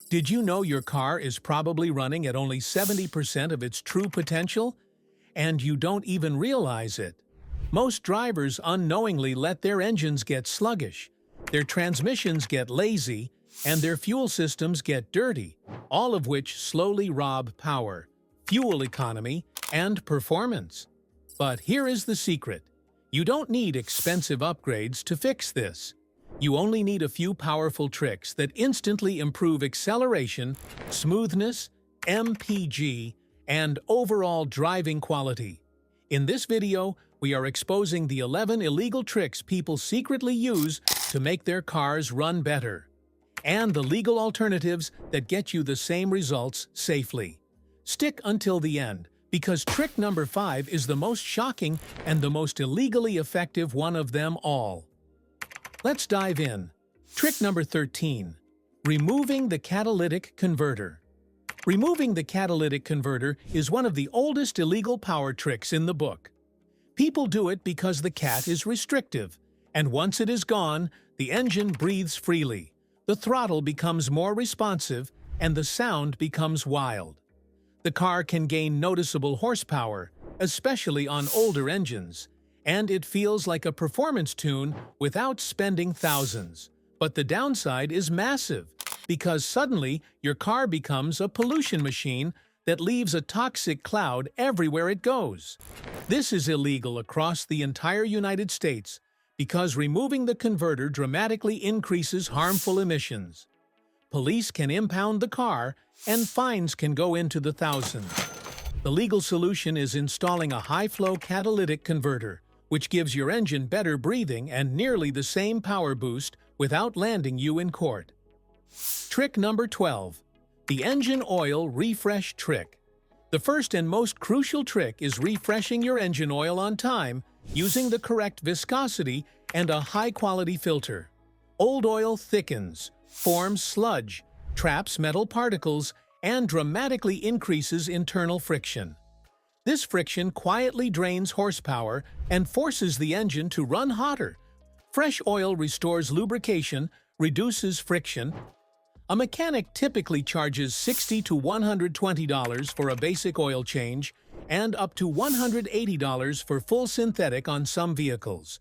Did you know your car is probably running at only 70% of its true potential? And you don't even realize it. Most drivers unknowingly let their engines get sluggish, their transmissions get lazy, and their fuel systems get dirty, all of which slowly rob power, fuel economy, and performance. But here is the secret. You don't need expensive upgrades to fix this. You only need a few powerful tricks that instantly improve acceleration, smoothness, MPG, and overall driving quality. In this video, we are exposing the 11 illegal tricks people secretly use to make their cars run better, and the legal alternatives that get you the same results safely. Stick until the end, because trick number 5 is the most shocking and the most illegally effective one of them all. Let's dive in. Trick number 13. Removing the catalytic converter. Removing the catalytic converter is one of the oldest illegal power tricks in the book. People do it because the cat is restrictive, and once it is gone, the engine breathes freely, the throttle becomes more responsive, and the sound becomes wild. The car can gain noticeable horsepower, especially on older engines, and it feels like a performance tune without spending thousands. But the downside is massive, because suddenly your car becomes a pollution machine that leaves a toxic cloud everywhere it goes. This is illegal across the entire United States because removing the converter dramatically increases harmful emissions. Police can impound the car, and fines can go into the thousands. The legal solution is installing a high-flow catalytic converter, which gives your engine better breathing and nearly the same power boost without landing you in court. Trick number 12. The engine oil refresh trick. The first and most crucial trick is refreshing your engine oil on time using the correct viscosity and a high-quality filter. Old oil thickens, forms sludge, traps metal particles, and dramatically increases internal friction. This friction quietly drains horsepower and forces the engine to run hotter. Fresh oil restores lubrication, reduces friction. A mechanic typically charges $60 to $120 for a basic oil change and up to $180 for full synthetic on some vehicles.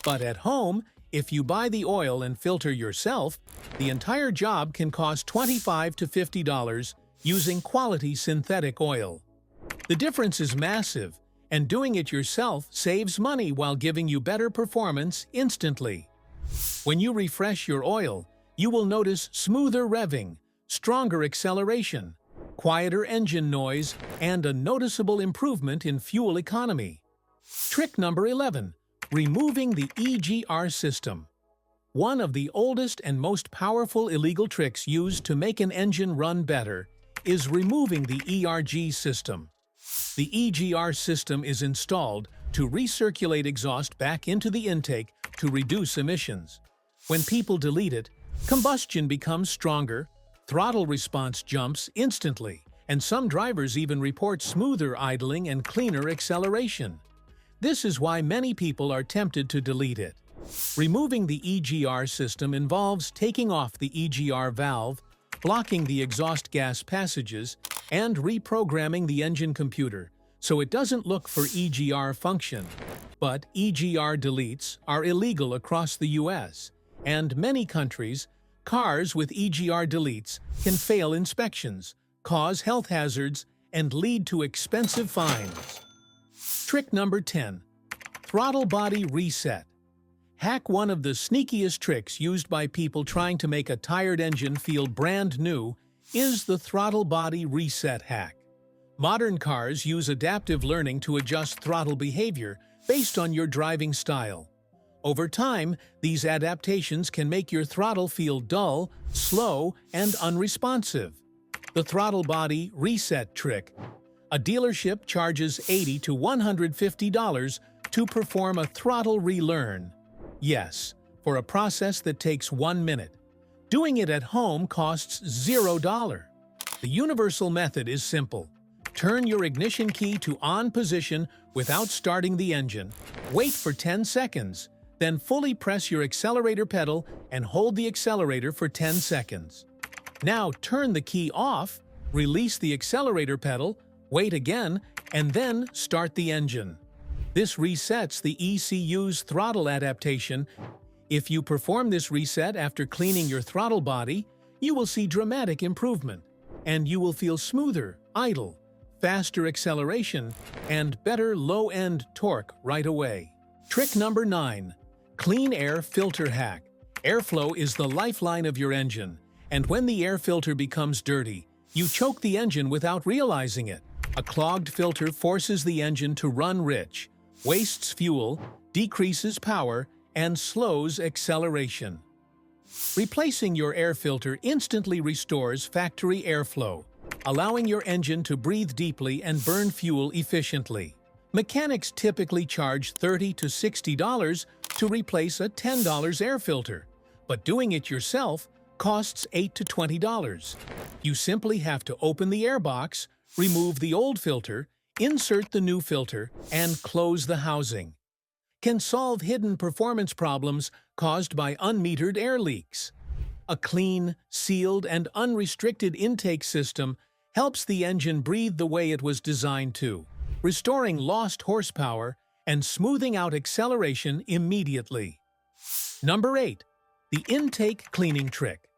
But at home, if you buy the oil and filter yourself, the entire job can cost $25 to $50 using quality synthetic oil. The difference is massive, and doing it yourself saves money while giving you better performance instantly. When you refresh your oil, you will notice smoother revving, stronger acceleration, quieter engine noise, and a noticeable improvement in fuel economy. Trick number 11. Removing the EGR system. One of the oldest and most powerful illegal tricks used to make an engine run better is removing the ERG system. The EGR system is installed to recirculate exhaust back into the intake to reduce emissions. When people delete it, combustion becomes stronger, throttle response jumps instantly, and some drivers even report smoother idling and cleaner acceleration. This is why many people are tempted to delete it. Removing the EGR system involves taking off the EGR valve, blocking the exhaust gas passages, and reprogramming the engine computer so it doesn't look for EGR function. But EGR deletes are illegal across the US, and many countries, cars with EGR deletes can fail inspections, cause health hazards, and lead to expensive fines. Trick number 10. Throttle body reset. Hack one of the sneakiest tricks used by people trying to make a tired engine feel brand new is the throttle body reset hack. Modern cars use adaptive learning to adjust throttle behavior based on your driving style. Over time, these adaptations can make your throttle feel dull, slow, and unresponsive. The throttle body reset trick. A dealership charges $80 to $150 to perform a throttle relearn. Yes, for a process that takes 1 minute. Doing it at home costs $0. The universal method is simple. Turn your ignition key to on position without starting the engine. Wait for 10 seconds. Then fully press your accelerator pedal and hold the accelerator for 10 seconds. Now turn the key off, release the accelerator pedal, wait again, and then start the engine. This resets the ECU's throttle adaptation. If you perform this reset after cleaning your throttle body, you will see dramatic improvement, and you will feel smoother, idle, faster acceleration, and better low-end torque right away. Trick number 9. Clean air filter hack. Airflow is the lifeline of your engine, and when the air filter becomes dirty, you choke the engine without realizing it. A clogged filter forces the engine to run rich, wastes fuel, decreases power, and slows acceleration. Replacing your air filter instantly restores factory airflow, allowing your engine to breathe deeply and burn fuel efficiently. Mechanics typically charge $30 to $60 to replace a $10 air filter, but doing it yourself costs $8 to $20. You simply have to open the airbox, remove the old filter, insert the new filter, and close the housing. Can solve hidden performance problems caused by unmetered air leaks. A clean, sealed, and unrestricted intake system helps the engine breathe the way it was designed to, restoring lost horsepower and smoothing out acceleration immediately. Number 8. The intake cleaning trick.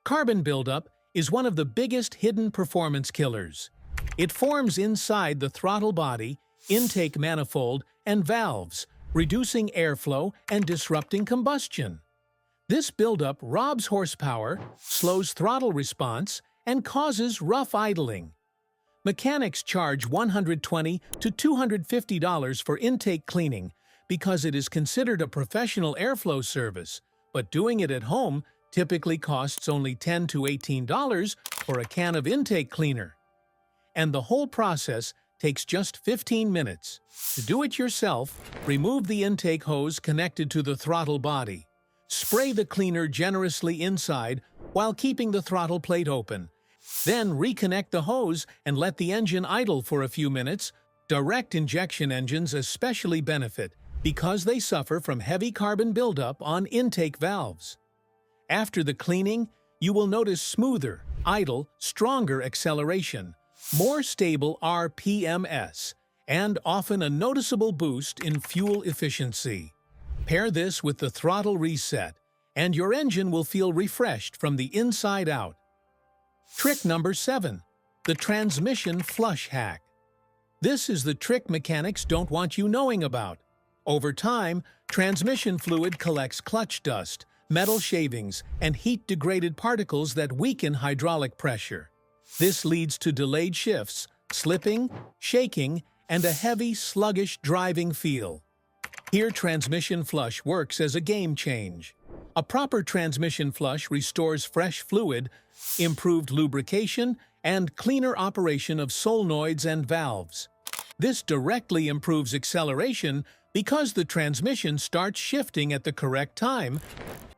Carbon buildup is one of the biggest hidden performance killers. It forms inside the throttle body, intake manifold, and valves, reducing airflow and disrupting combustion. This buildup robs horsepower, slows throttle response, and causes rough idling. Mechanics charge $120 to $250 for intake cleaning because it is considered a professional airflow service, but doing it at home typically costs only $10 to $18 for a can of intake cleaner. And the whole process takes just 15 minutes. To do it yourself, remove the intake hose connected to the throttle body. Spray the cleaner generously inside while keeping the throttle plate open. Then reconnect the hose and let the engine idle for a few minutes. Direct injection engines especially benefit because they suffer from heavy carbon buildup on intake valves. After the cleaning, you will notice smoother, idle, stronger acceleration, more stable RPMs, and often a noticeable boost in fuel efficiency. Pair this with the throttle reset, and your engine will feel refreshed from the inside out. Trick number 7. The transmission flush hack. This is the trick mechanics don't want you knowing about. Over time, transmission fluid collects clutch dust, metal shavings, and heat-degraded particles that weaken hydraulic pressure. This leads to delayed shifts, slipping, shaking, and a heavy, sluggish driving feel. Here, transmission flush works as a game change. A proper transmission flush restores fresh fluid, improved lubrication, and cleaner operation of solenoids and valves. This directly improves acceleration because the transmission starts shifting at the correct time.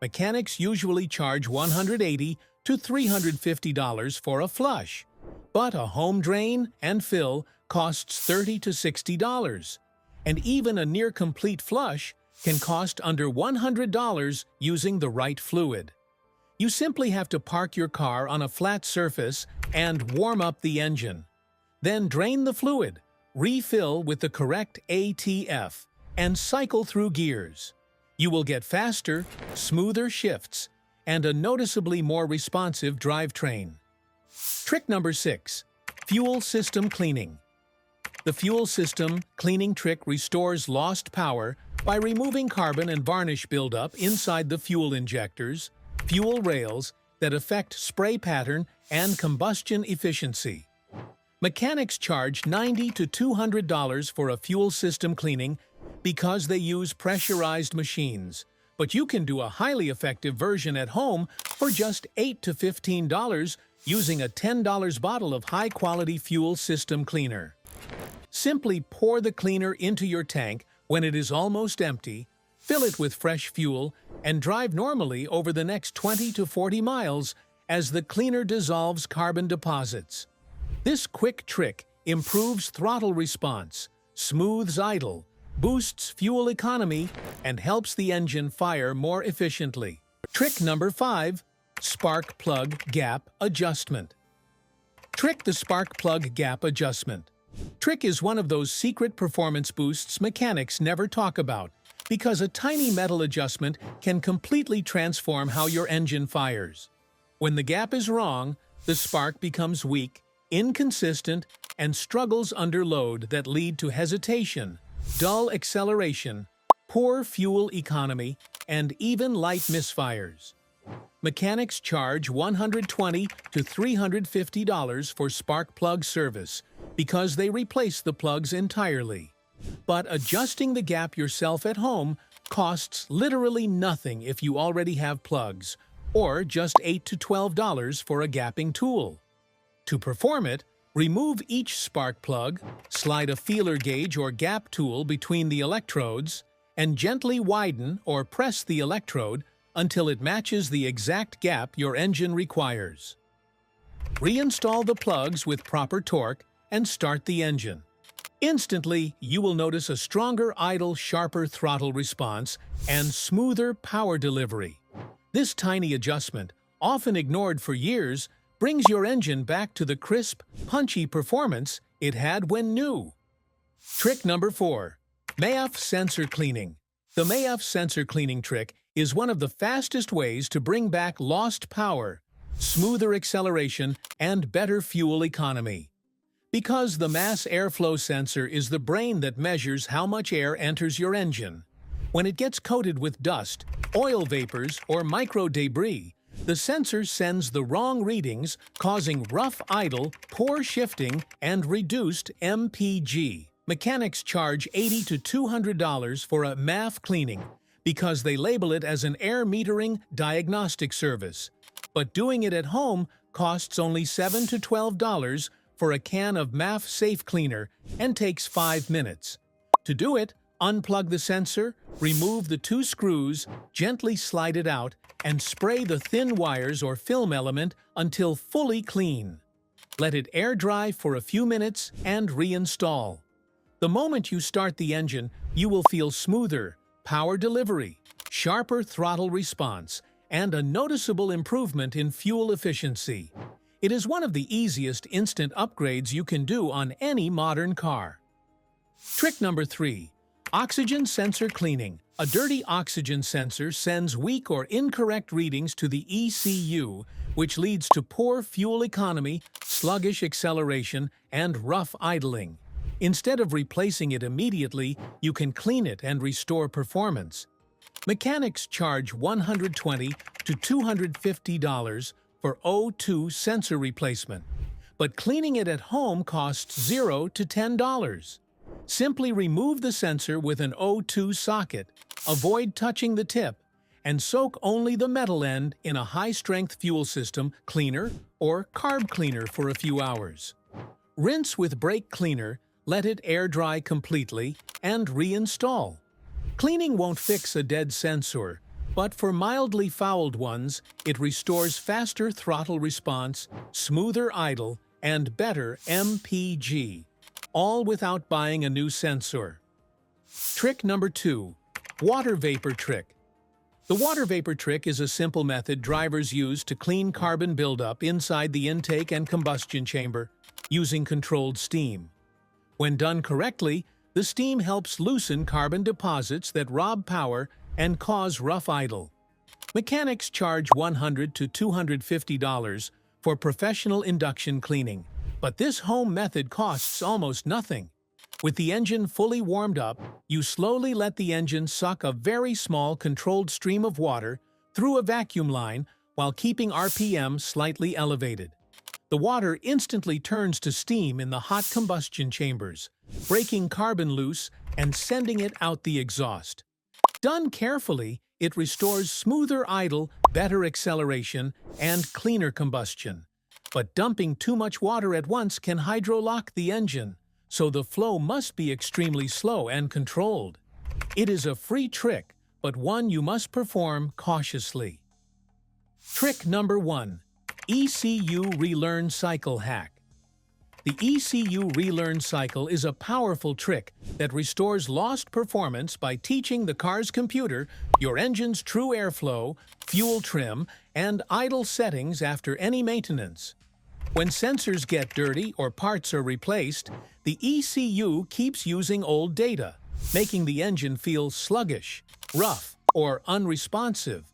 Mechanics usually charge $180 to $350 for a flush, but a home drain and fill costs $30 to $60, and even a near-complete flush can cost under $100 using the right fluid. You simply have to park your car on a flat surface and warm up the engine. Then drain the fluid, refill with the correct ATF, and cycle through gears. You will get faster, smoother shifts, and a noticeably more responsive drivetrain. Trick number 6. Fuel system cleaning. The fuel system cleaning trick restores lost power by removing carbon and varnish buildup inside the fuel injectors, fuel rails that affect spray pattern and combustion efficiency. Mechanics charge $90 to $200 for a fuel system cleaning because they use pressurized machines, but you can do a highly effective version at home for just $8 to $15 using a $10 bottle of high-quality fuel system cleaner. Simply pour the cleaner into your tank when it is almost empty, fill it with fresh fuel, and drive normally over the next 20 to 40 miles as the cleaner dissolves carbon deposits. This quick trick improves throttle response, smooths idle, boosts fuel economy, and helps the engine fire more efficiently. Trick number 5. Spark Plug Gap Adjustment. Trick the spark plug gap adjustment. Trick is one of those secret performance boosts mechanics never talk about, because a tiny metal adjustment can completely transform how your engine fires. When the gap is wrong, the spark becomes weak, inconsistent, and struggles under load that lead to hesitation, dull acceleration, poor fuel economy, and even light misfires. Mechanics charge $120 to $350 for spark plug service because they replace the plugs entirely. But adjusting the gap yourself at home costs literally nothing if you already have plugs, or just $8 to $12 for a gapping tool. To perform it, remove each spark plug, slide a feeler gauge or gap tool between the electrodes, and gently widen or press the electrode until it matches the exact gap your engine requires. Reinstall the plugs with proper torque and start the engine. Instantly, you will notice a stronger idle, sharper throttle response and smoother power delivery. This tiny adjustment, often ignored for years, brings your engine back to the crisp, punchy performance it had when new. Trick number 4. MAF Sensor Cleaning. The MAF sensor cleaning trick is one of the fastest ways to bring back lost power, smoother acceleration, and better fuel economy. Because the mass airflow sensor is the brain that measures how much air enters your engine, when it gets coated with dust, oil vapors, or micro debris, the sensor sends the wrong readings, causing rough idle, poor shifting, and reduced MPG. Mechanics charge $80 to $200 for a MAF cleaning because they label it as an air metering diagnostic service. But doing it at home costs only $7 to $12 for a can of MAF Safe Cleaner and takes 5 minutes. To do it, unplug the sensor, remove the 2 screws, gently slide it out, and spray the thin wires or film element until fully clean. Let it air dry for a few minutes and reinstall. The moment you start the engine, you will feel smoother power delivery, sharper throttle response, and a noticeable improvement in fuel efficiency. It is one of the easiest instant upgrades you can do on any modern car. Trick number 3. Oxygen Sensor Cleaning. A dirty oxygen sensor sends weak or incorrect readings to the ECU, which leads to poor fuel economy, sluggish acceleration, and rough idling. Instead of replacing it immediately, you can clean it and restore performance. Mechanics charge $120 to $250 for O2 sensor replacement, but cleaning it at home costs $0 to $10. Simply remove the sensor with an O2 socket, avoid touching the tip, and soak only the metal end in a high-strength fuel system cleaner or carb cleaner for a few hours. Rinse with brake cleaner, let it air dry completely, and reinstall. Cleaning won't fix a dead sensor, but for mildly fouled ones, it restores faster throttle response, smoother idle, and better MPG, all without buying a new sensor. Trick number 2. Water Vapor Trick. The water vapor trick is a simple method drivers use to clean carbon buildup inside the intake and combustion chamber using controlled steam. When done correctly, the steam helps loosen carbon deposits that rob power and cause rough idle. Mechanics charge $100 to $250 for professional induction cleaning, but this home method costs almost nothing. With the engine fully warmed up, you slowly let the engine suck a very small controlled stream of water through a vacuum line while keeping RPM slightly elevated. The water instantly turns to steam in the hot combustion chambers, breaking carbon loose and sending it out the exhaust. Done carefully, it restores smoother idle, better acceleration, and cleaner combustion. But dumping too much water at once can hydrolock the engine, so the flow must be extremely slow and controlled. It is a free trick, but one you must perform cautiously. Trick number 1. ECU Relearn Cycle Hack. The ECU Relearn cycle is a powerful trick that restores lost performance by teaching the car's computer your engine's true airflow, fuel trim, and idle settings after any maintenance. When sensors get dirty or parts are replaced, the ECU keeps using old data, making the engine feel sluggish, rough, or unresponsive.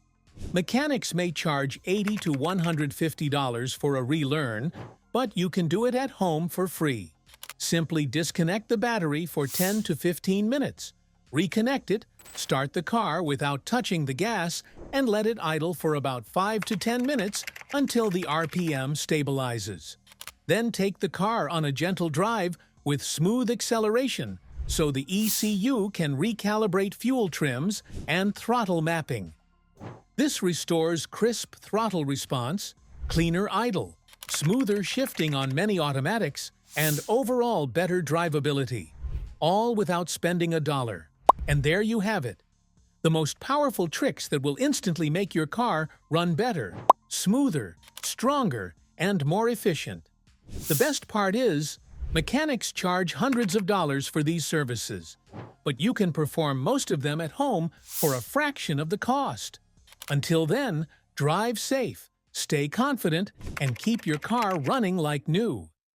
Mechanics may charge $80 to $150 for a relearn, but you can do it at home for free. Simply disconnect the battery for 10 to 15 minutes, reconnect it, start the car without touching the gas, and let it idle for about 5 to 10 minutes until the RPM stabilizes. Then take the car on a gentle drive with smooth acceleration so the ECU can recalibrate fuel trims and throttle mapping. This restores crisp throttle response, cleaner idle, smoother shifting on many automatics, and overall better drivability, all without spending a dollar. And there you have it. The most powerful tricks that will instantly make your car run better, smoother, stronger, and more efficient. The best part is, mechanics charge hundreds of dollars for these services, but you can perform most of them at home for a fraction of the cost. Until then, drive safe, stay confident, and keep your car running like new.